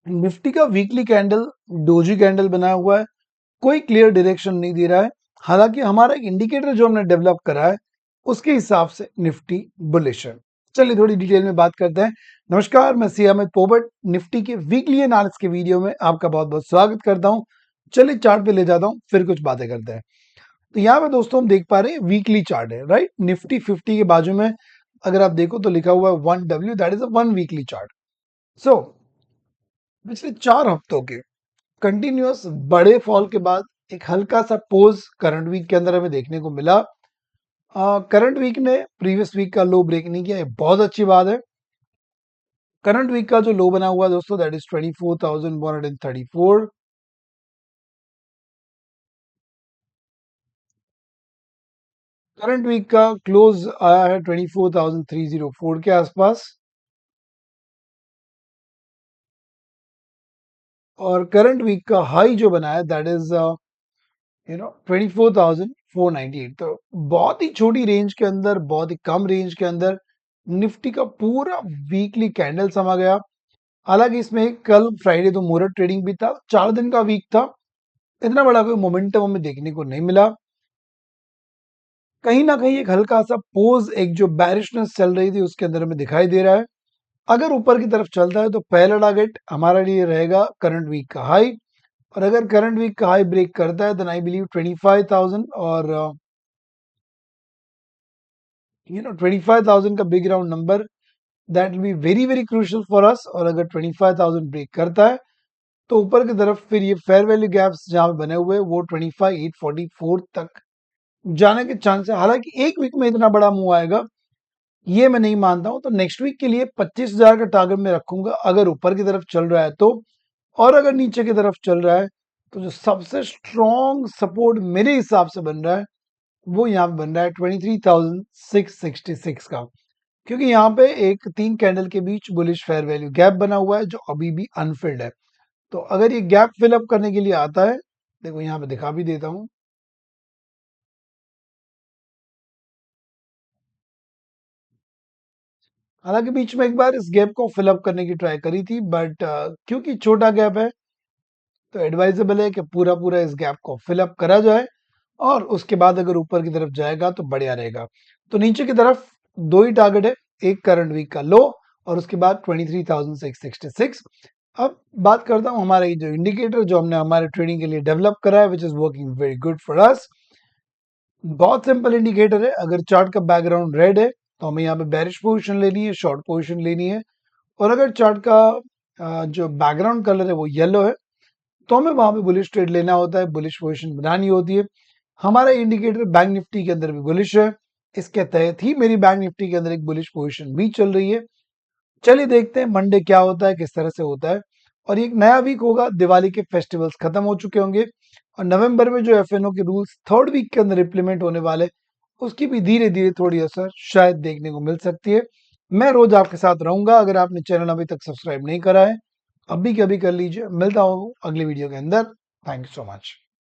Nifty का weekly candle doji candle बना हुआ है, कोई क्लियर डायरेक्शन नहीं दे रहा है। हालांकि हमारा एक इंडिकेटर जो हमने डेवलप करा है उसके हिसाब से निफ्टी बुलिश है। चलिए थोड़ी डिटेल में बात करते हैं। नमस्कार, मैं सी अमित पोपट निफ्टी के वीकली एनालिसिस के वीडियो में आपका बहुत बहुत स्वागत करता हूं। चलिए चार्ट पे ले जाता हूं, फिर कुछ बातें करते हैं। तो यहाँ पे दोस्तों हम देख पा रहे हैं वीकली चार्ट है, राइट। निफ्टी 50 के बाजू में अगर आप देखो तो लिखा हुआ है 1W, that is a one weekly chart. So पिछले 4 हफ्तों के कंटिन्यूअस बड़े फॉल के बाद एक हल्का सा पोज करंट वीक के अंदर हमें देखने को मिला। करंट वीक ने प्रीवियस वीक का लो ब्रेक नहीं किया, ये बहुत अच्छी बात है। करंट वीक का जो लो बना हुआ है दोस्तों, दैट इज 24,134। करंट वीक का क्लोज आया है 24,304 के आसपास, और करंट वीक का हाई जो बना है दैट इज 24,498। तो बहुत ही छोटी रेंज के अंदर, बहुत ही कम रेंज के अंदर निफ्टी का पूरा वीकली कैंडल समा गया। हालांकि इसमें कल फ्राइडे तो मुहूर्त ट्रेडिंग भी था, 4 दिन का वीक था, इतना बड़ा कोई मोमेंटम हमें देखने को नहीं मिला। कहीं ना कहीं एक हल्का सा पोज, एक जो बैरिशनेस चल रही थी उसके अंदर हमें दिखाई दे रहा है। अगर ऊपर की तरफ चलता है तो पहला टारगेट हमारे लिए रहेगा करंट वीक का हाई, और अगर करंट वीक का हाई ब्रेक करता है देन आई बिलीव 25,000 और 25,000 का big round number, that will be very very crucial for us. और अगर 25,000 ब्रेक करता है तो ऊपर की तरफ फिर ये फेयर वैल्यू गैप्स जहां पे बने हुए हैं वो 25,844 तक जाने के चांस है। हालांकि एक वीक में इतना बड़ा मूव आएगा ये मैं नहीं मानता हूं। तो नेक्स्ट वीक के लिए 25,000 का टारगेट मैं रखूंगा अगर ऊपर की तरफ चल रहा है तो। और अगर नीचे की तरफ चल रहा है तो जो सबसे स्ट्रॉन्ग सपोर्ट मेरे हिसाब से बन रहा है वो यहाँ पे बन रहा है 23,666 का, क्योंकि यहाँ पे एक 3 कैंडल के बीच बुलिश फेयर वैल्यू गैप बना हुआ है जो अभी भी अनफिल्ड है। तो अगर ये गैप फिलअप करने के लिए आता है, देखो यहाँ पे दिखा भी देता हूँ। हालांकि बीच में एक बार इस गैप को फिलअप करने की ट्राई करी थी, बट क्योंकि छोटा गैप है तो एडवाइजेबल है कि पूरा पूरा इस गैप को फिलअप करा जाए, और उसके बाद अगर ऊपर की तरफ जाएगा तो बढ़िया रहेगा। तो नीचे की तरफ दो ही टारगेट है, एक करंट वीक का लो और उसके बाद 23,666। अब बात करता हूँ हमारा ये जो इंडिकेटर जो हमने हमारे ट्रेडिंग के लिए डेवलप करा है, which is working very good for us. बहुत सिंपल इंडिकेटर है। अगर चार्ट का बैकग्राउंड रेड है तो हमें यहाँ पे बेरिश पोजीशन लेनी है, शॉर्ट पोजीशन लेनी है। और अगर चार्ट का जो बैकग्राउंड कलर है वो येलो है तो हमें वहां पे बुलिश ट्रेड लेना होता है, बुलिश पोजीशन बनानी होती है। हमारा इंडिकेटर बैंक निफ्टी के अंदर भी बुलिश है, इसके तहत ही मेरी बैंक निफ्टी के अंदर एक बुलिश पोजीशन भी चल रही है। चलिए देखते हैं मंडे क्या होता है, किस तरह से होता है। और ये एक नया वीक होगा, दिवाली के फेस्टिवल्स खत्म हो चुके होंगे, और नवंबर में जो एफएनओ के रूल्स थर्ड वीक के अंदर इंप्लीमेंट होने वाले उसकी भी धीरे धीरे थोड़ी असर शायद देखने को मिल सकती है। मैं रोज आपके साथ रहूंगा। अगर आपने चैनल अभी तक सब्सक्राइब नहीं करा है, अभी के अभी कर लीजिए। मिलता हूँ अगली वीडियो के अंदर। Thank you so much.